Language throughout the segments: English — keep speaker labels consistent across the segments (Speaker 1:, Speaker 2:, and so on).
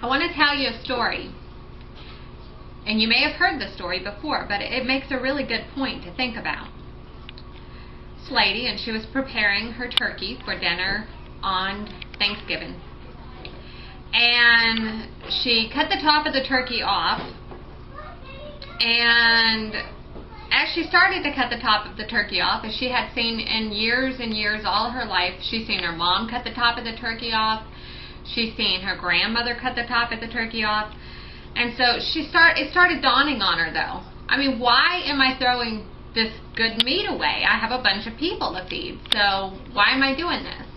Speaker 1: I want to tell you a story. And you may have heard the story before, but it makes a really good point to think about. This lady, and she was preparing her turkey for dinner on Thanksgiving. And she cut the top of the turkey off, and as she started to cut the top of the turkey off, as she had seen in years and years, all her life, she's seen her mom cut the top of the turkey off, she's seen her grandmother cut the top of the turkey off, and so it started dawning on her, though. I mean, why am I throwing this good meat away? I have a bunch of people to feed, so why am I doing this?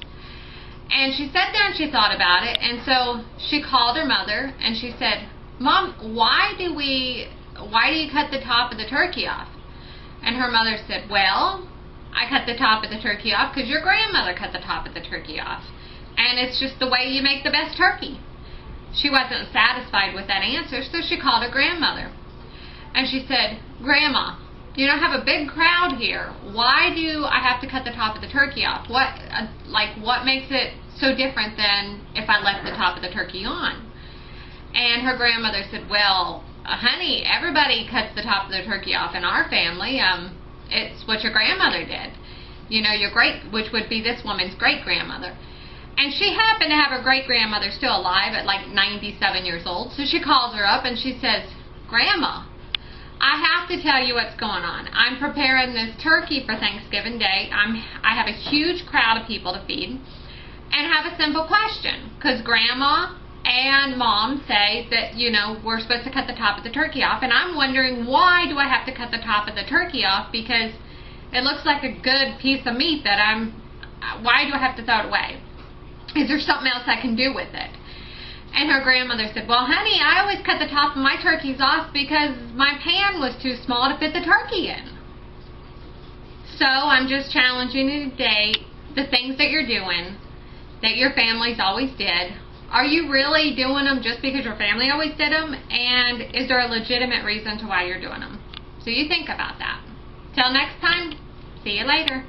Speaker 1: And she sat there and she thought about it, and so she called her mother and she said, "Mom, why do you cut the top of the turkey off?" And her mother said, "Well, I cut the top of the turkey off because your grandmother cut the top of the turkey off. And it's just the way you make the best turkey." She wasn't satisfied with that answer, so she called her grandmother. And she said, "Grandma, you don't have a big crowd here. Why do I have to cut the top of the turkey off? What makes it so different than if I left the top of the turkey on?" And her grandmother said, "Well, honey, everybody cuts the top of the turkey off in our family. It's what your grandmother did. You know, which would be this woman's great-grandmother." And she happened to have her great-grandmother still alive at like 97 years old. So she calls her up and she says, "Grandma, I have to tell you what's going on. I'm preparing this turkey for Thanksgiving Day. I have a huge crowd of people to feed and have a simple question. Because Grandma and Mom say that, you know, we're supposed to cut the top of the turkey off. And I'm wondering, why do I have to cut the top of the turkey off? Because it looks like a good piece of meat that why do I have to throw it away? Is there something else I can do with it?" And her grandmother said, "Well, honey, I always cut the top of my turkeys off because my pan was too small to fit the turkey in." So I'm just challenging you today, the things that you're doing, that your families always did, are you really doing them just because your family always did them? And is there a legitimate reason to why you're doing them? So you think about that. Till next time, see you later.